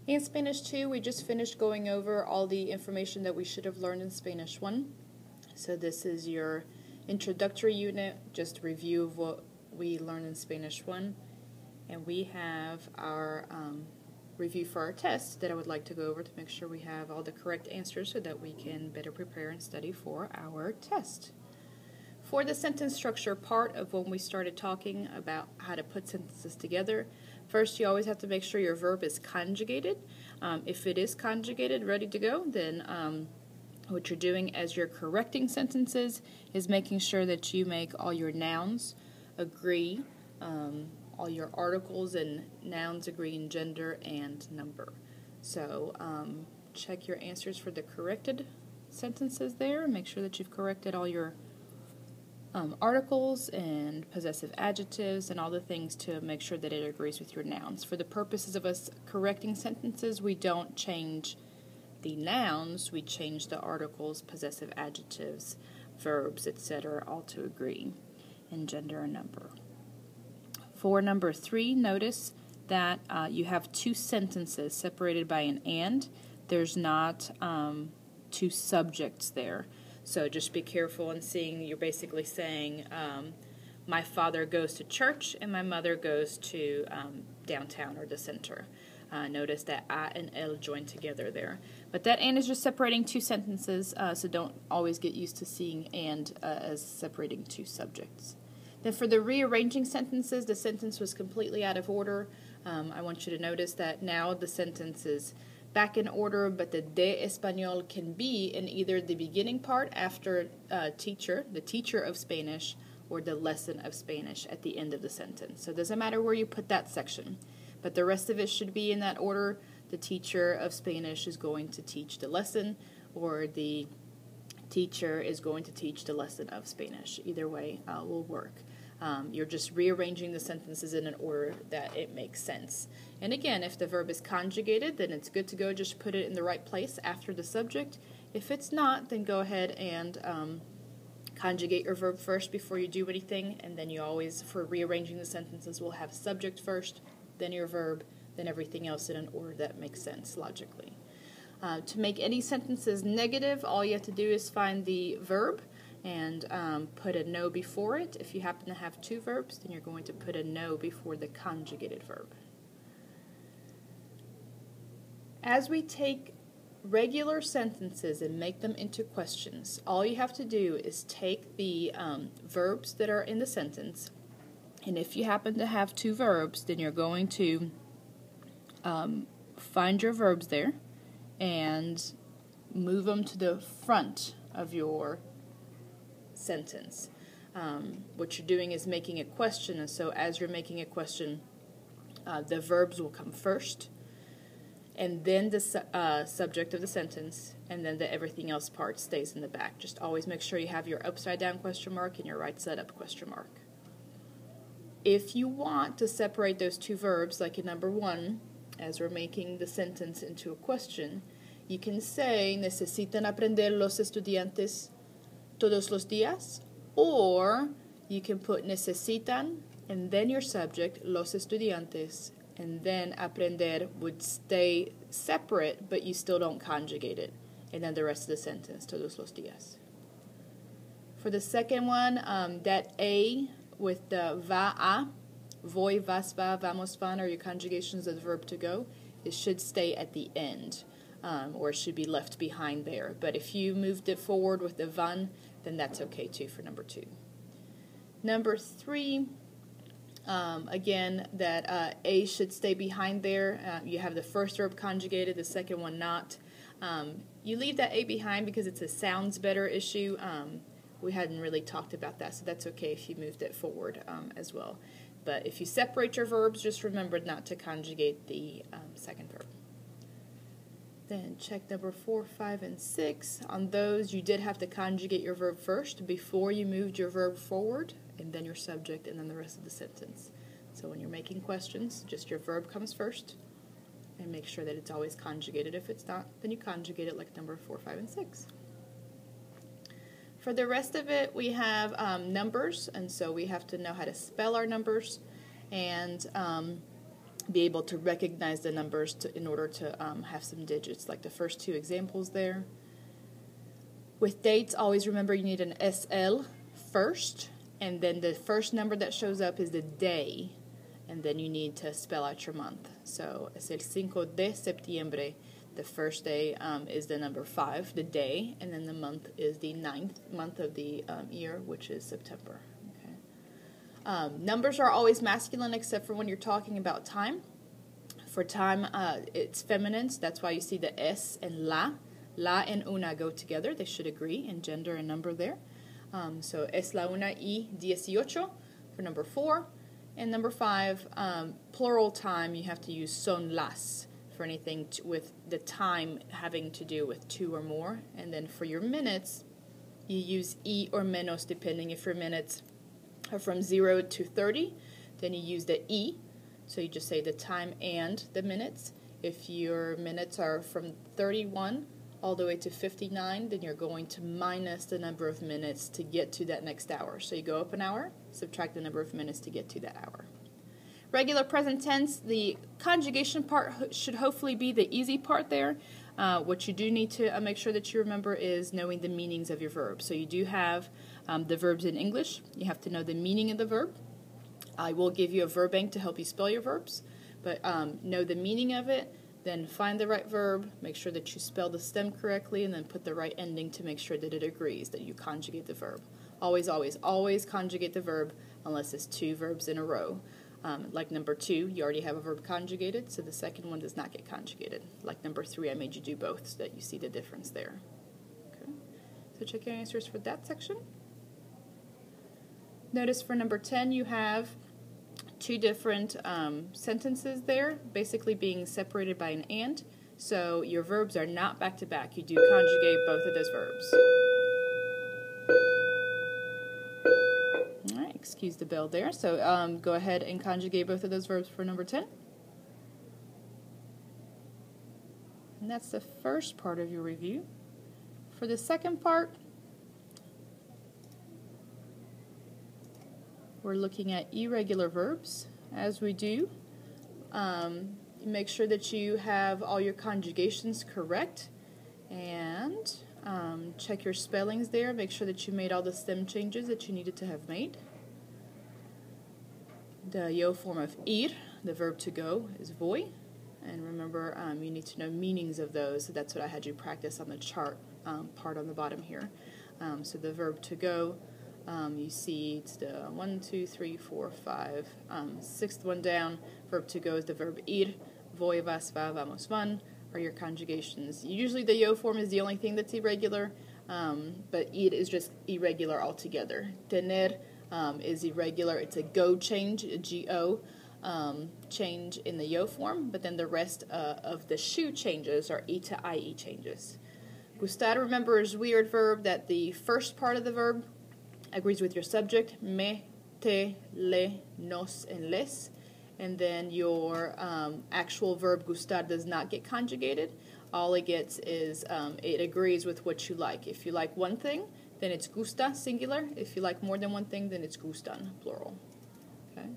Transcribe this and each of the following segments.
In Spanish 2, we just finished going over all the information that we should have learned in Spanish 1. So this is your introductory unit, just a review of what we learned in Spanish 1. And we have our review for our test that I would like to go over to make sure we have all the correct answers so that we can better prepare and study for our test. For the sentence structure part of when we started talking about how to put sentences together, first you always have to make sure your verb is conjugated. If it is conjugated, ready to go, then what you're doing as you're correcting sentences is making sure that you make all your nouns agree, all your articles and nouns agree in gender and number. So check your answers for the corrected sentences there. Make sure that you've corrected all your articles and possessive adjectives and all the things to make sure that it agrees with your nouns. For the purposes of us correcting sentences, we don't change the nouns, we change the articles, possessive adjectives, verbs, etc., all to agree in gender and number. For number 3, notice that you have two sentences separated by an and. There's not two subjects there. So just be careful in seeing you're basically saying my father goes to church and my mother goes to downtown or the center. Notice that I and L join together there. But that and is just separating two sentences, so don't always get used to seeing and as separating two subjects. Then for the rearranging sentences, the sentence was completely out of order. I want you to notice that now the sentence is back in order, but the de español can be in either the beginning part after teacher, the teacher of Spanish, or the lesson of Spanish at the end of the sentence. So it doesn't matter where you put that section, but the rest of it should be in that order. The teacher of Spanish is going to teach the lesson, or the teacher is going to teach the lesson of Spanish. Either way will work. You're just rearranging the sentences in an order that it makes sense. And again, if the verb is conjugated, then it's good to go. Just put it in the right place after the subject. If it's not, then go ahead and conjugate your verb first before you do anything. And then you always, for rearranging the sentences, will have subject first, then your verb, then everything else in an order that makes sense logically. To make any sentences negative, all you have to do is find the verb and put a no before it. If you happen to have two verbs, then you're going to put a no before the conjugated verb. As we take regular sentences and make them into questions, all you have to do is take the verbs that are in the sentence, and if you happen to have two verbs, then you're going to find your verbs there and move them to the front of your sentence. What you're doing is making a question, and so as you're making a question, the verbs will come first, and then the subject of the sentence, and then the everything else part stays in the back. Just always make sure you have your upside down question mark and your right side up question mark. If you want to separate those two verbs, like in number 1, as we're making the sentence into a question, you can say, necesitan aprender los estudiantes todos los días, or you can put necesitan and then your subject, los estudiantes, and then aprender would stay separate, but you still don't conjugate it, and then the rest of the sentence, todos los días. For the second one, that A with the va a, voy, vas, va, vamos, van, are your conjugations of the verb to go. It should stay at the end. Or it should be left behind there. But if you moved it forward with the van, then that's okay too for number 2. Number 3, again, that A should stay behind there. You have the first verb conjugated, the second one not. You leave that A behind because it's a sounds better issue. We hadn't really talked about that, so that's okay if you moved it forward as well. But if you separate your verbs, just remember not to conjugate the second verb. Then check number 4, 5, and 6. On those, you did have to conjugate your verb first before you moved your verb forward, and then your subject, and then the rest of the sentence. So when you're making questions, just your verb comes first, and make sure that it's always conjugated. If it's not, then you conjugate it like number 4, 5, and 6. For the rest of it, we have numbers, and so we have to know how to spell our numbers. And be able to recognize the numbers in order to have some digits, like the first two examples there. With dates, always remember you need an SL first, and then the first number that shows up is the day, and then you need to spell out your month. So es el 5 de septiembre. The first day is the number 5, the day, and then the month is the 9th month of the year, which is September. Okay. Numbers are always masculine except for when you're talking about time. For time, it's feminine, so that's why you see the S and la. La and una go together. They should agree in gender and number there. So es la una y 18 for number 4. And number 5, plural time, you have to use son las for anything with the time having to do with 2 or more. And then for your minutes, you use y or menos depending if your minutes are from 0 to 30. Then you use the y, so you just say the time and the minutes. If your minutes are from 31 all the way to 59, then you're going to minus the number of minutes to get to that next hour. So you go up an hour, subtract the number of minutes to get to that hour. Regular present tense, the conjugation part should hopefully be the easy part there. What you do need to make sure that you remember is knowing the meanings of your verbs. So you do have the verbs in English. You have to know the meaning of the verb. I will give you a verb bank to help you spell your verbs, but know the meaning of it, then find the right verb, make sure that you spell the stem correctly, and then put the right ending to make sure that it agrees that you conjugate the verb. Always, always, always conjugate the verb unless it's 2 verbs in a row. Like number 2, you already have a verb conjugated, so the second one does not get conjugated. Like number 3, I made you do both so that you see the difference there. Okay. So check your answers for that section. Notice for number 10, you have 2 different sentences there, basically being separated by an and. So your verbs are not back to back. You do conjugate both of those verbs. All right, excuse the bell there. So go ahead and conjugate both of those verbs for number 10. And that's the first part of your review. For the second part, we're looking at irregular verbs. As we do, make sure that you have all your conjugations correct, and check your spellings there. Make sure that you made all the stem changes that you needed to have made. The yo form of ir, the verb to go, is voy. And remember, you need to know meanings of those, so that's what I had you practice on the chart part on the bottom here. So the verb to go, you see it's the 1, 2, 3, 4, 5, 6th one down. Verb to go is the verb ir. Voy, vas, va, vamos, van are your conjugations. Usually the yo form is the only thing that's irregular, but ir is just irregular altogether. Tener is irregular. It's a go change, a go change in the yo form, but then the rest of the shoe changes are e to ie changes. Gustar, remember, is a weird verb that the first part of the verb agrees with your subject, me, te, le, nos, and les, and then your actual verb gustar does not get conjugated. All it gets is it agrees with what you like. If you like one thing, then it's gusta, singular. If you like more than one thing, then it's gustan, plural. Okay.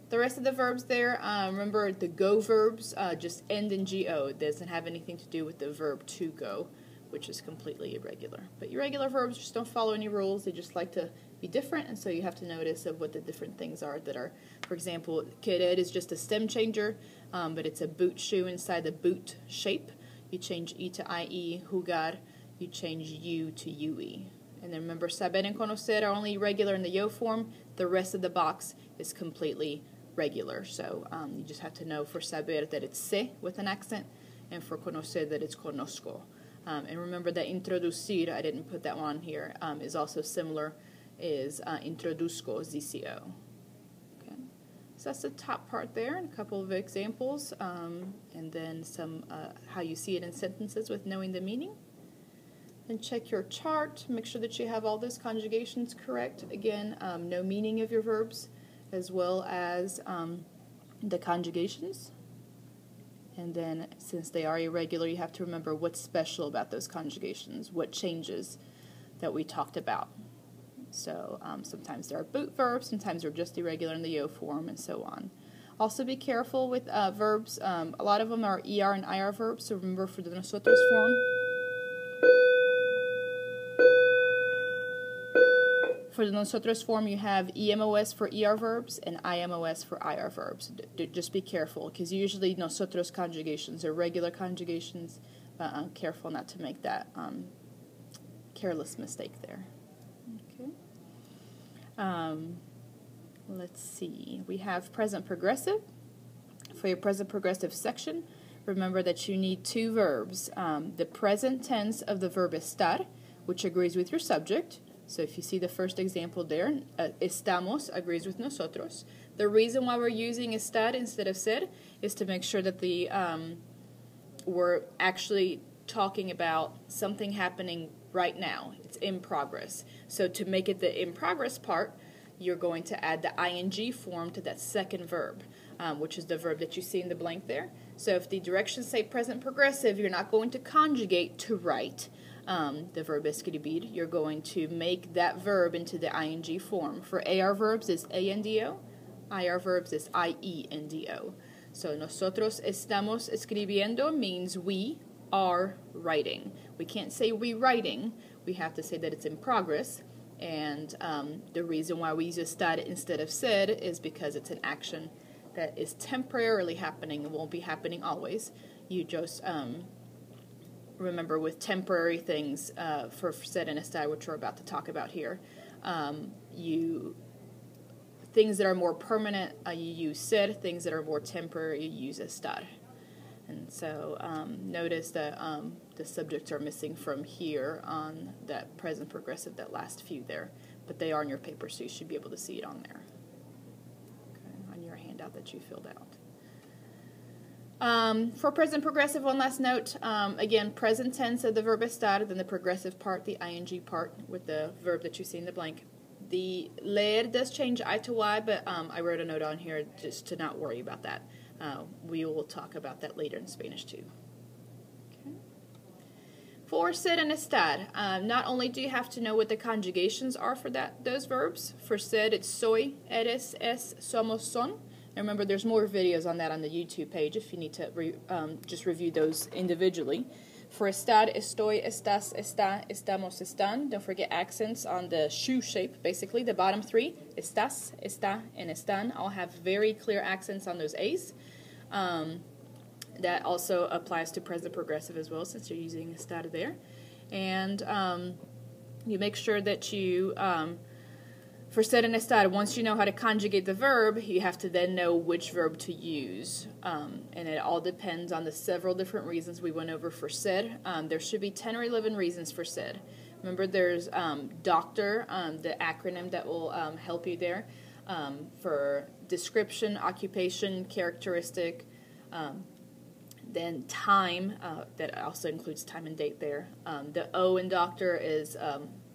The rest of the verbs there, remember the go verbs just end in go. It doesn't have anything to do with the verb to go, which is completely irregular. But irregular verbs just don't follow any rules. They just like to be different, and so you have to notice of what the different things are that are, for example, querer is just a stem changer, but it's a boot shoe inside the boot shape. You change e to ie, jugar, you change u to ue. And then remember, saber and conocer are only regular in the yo form. The rest of the box is completely regular. So you just have to know for saber that it's se with an accent, and for conocer that it's conozco. And remember that introducir, I didn't put that one here, is also similar, is introduzco, ZCO. Okay. So that's the top part there, and a couple of examples, and then some how you see it in sentences with knowing the meaning. Then check your chart, make sure that you have all those conjugations correct. Again, know meaning of your verbs, as well as the conjugations. And then, since they are irregular, you have to remember what's special about those conjugations, what changes that we talked about. So sometimes there are boot verbs, sometimes they're just irregular in the yo form, and so on. Also be careful with verbs. A lot of them are ER and IR verbs, so remember for the nosotros form. For the nosotros form, you have EMOS for ER verbs and IMOS for IR verbs. Just be careful, because usually nosotros conjugations are regular conjugations, but careful not to make that careless mistake there. Okay. Let's see. We have present progressive. For your present progressive section, remember that you need two verbs. The present tense of the verb estar, which agrees with your subject. So if you see the first example there, estamos agrees with nosotros. The reason why we're using estar instead of ser is to make sure that we're actually talking about something happening right now. It's in progress. So to make it the in progress part, you're going to add the ing form to that second verb, which is the verb that you see in the blank there. So if the directions say present progressive, you're not going to conjugate to write the verb escribir. You're going to make that verb into the ing form. For AR verbs, it's ANDO. IR verbs is IENDO. So nosotros estamos escribiendo means we are writing. We can't say rewriting. We have to say that it's in progress. And the reason why we use estar instead of ser is because it's an action that is temporarily happening and won't be happening always. You just remember with temporary things for ser and estar, which we're about to talk about here, things that are more permanent, you use ser. Things that are more temporary, you use estar. And so notice that the subjects are missing from here on that present progressive, that last few there. But they are in your paper, so you should be able to see it on there. Okay, on your handout that you filled out. For present progressive, one last note. Again, present tense of the verb estar, then the progressive part, the ing part, with the verb that you see in the blank. The leer does change I to Y, but I wrote a note on here just to not worry about that. We will talk about that later in Spanish too. Okay. For ser and estar, not only do you have to know what the conjugations are for those verbs. For ser, it's soy, eres, es, somos, son. And remember, there's more videos on that on the YouTube page if you need to just review those individually. For estar, estoy, estás, está, estamos, están. Don't forget accents on the shoe shape, basically. The bottom three, estás, está, and están, all have very clear accents on those A's. That also applies to present progressive as well, since you're using estar there. And you make sure that you, for ser and estar, once you know how to conjugate the verb, you have to then know which verb to use. And it all depends on the several different reasons we went over for ser. There should be 10 or 11 reasons for ser. Remember, there's doctor, the acronym that will help you there, for description, occupation, characteristic, then time, that also includes time and date there. The O in doctor is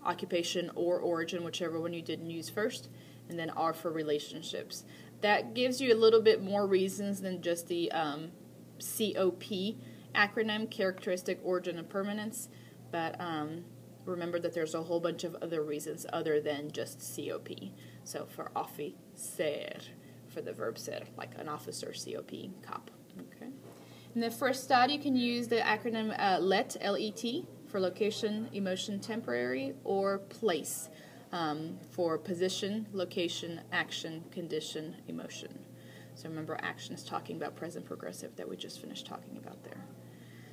occupation or origin, whichever one you didn't use first, and then R for relationships. That gives you a little bit more reasons than just the COP acronym, characteristic, origin, and permanence, but remember that there's a whole bunch of other reasons other than just COP. So for officer, for the verb ser, like an officer, COP, cop. Okay. And then for estar, you can use the acronym LET, L-E-T, for location, emotion, temporary, or place, for position, location, action, condition, emotion. So remember, action is talking about present progressive that we just finished talking about there.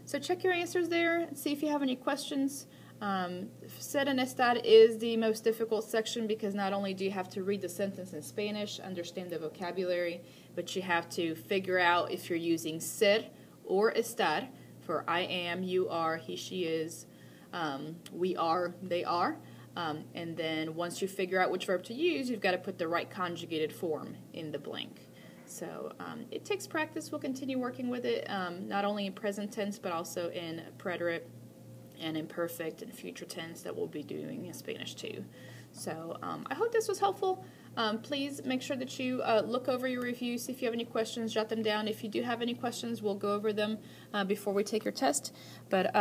So check your answers there and see if you have any questions. Ser and estar is the most difficult section because not only do you have to read the sentence in Spanish, understand the vocabulary, but you have to figure out if you're using ser or estar for I am, you are, he, she is, we are, they are. And then once you figure out which verb to use, you've got to put the right conjugated form in the blank. So it takes practice. We'll continue working with it, not only in present tense, but also in preterite and imperfect and future tense that we'll be doing in Spanish too. So I hope this was helpful. Please make sure that you look over your review, see if you have any questions, jot them down. If you do have any questions, we'll go over them before we take your test. But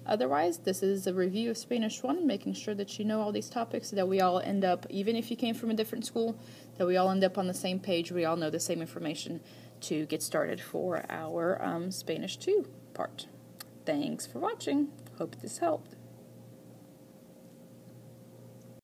otherwise, this is a review of Spanish 1, making sure that you know all these topics so that we all end up, even if you came from a different school, that we all end up on the same page, we all know the same information to get started for our Spanish 2 part. Thanks for watching. Hope this helped.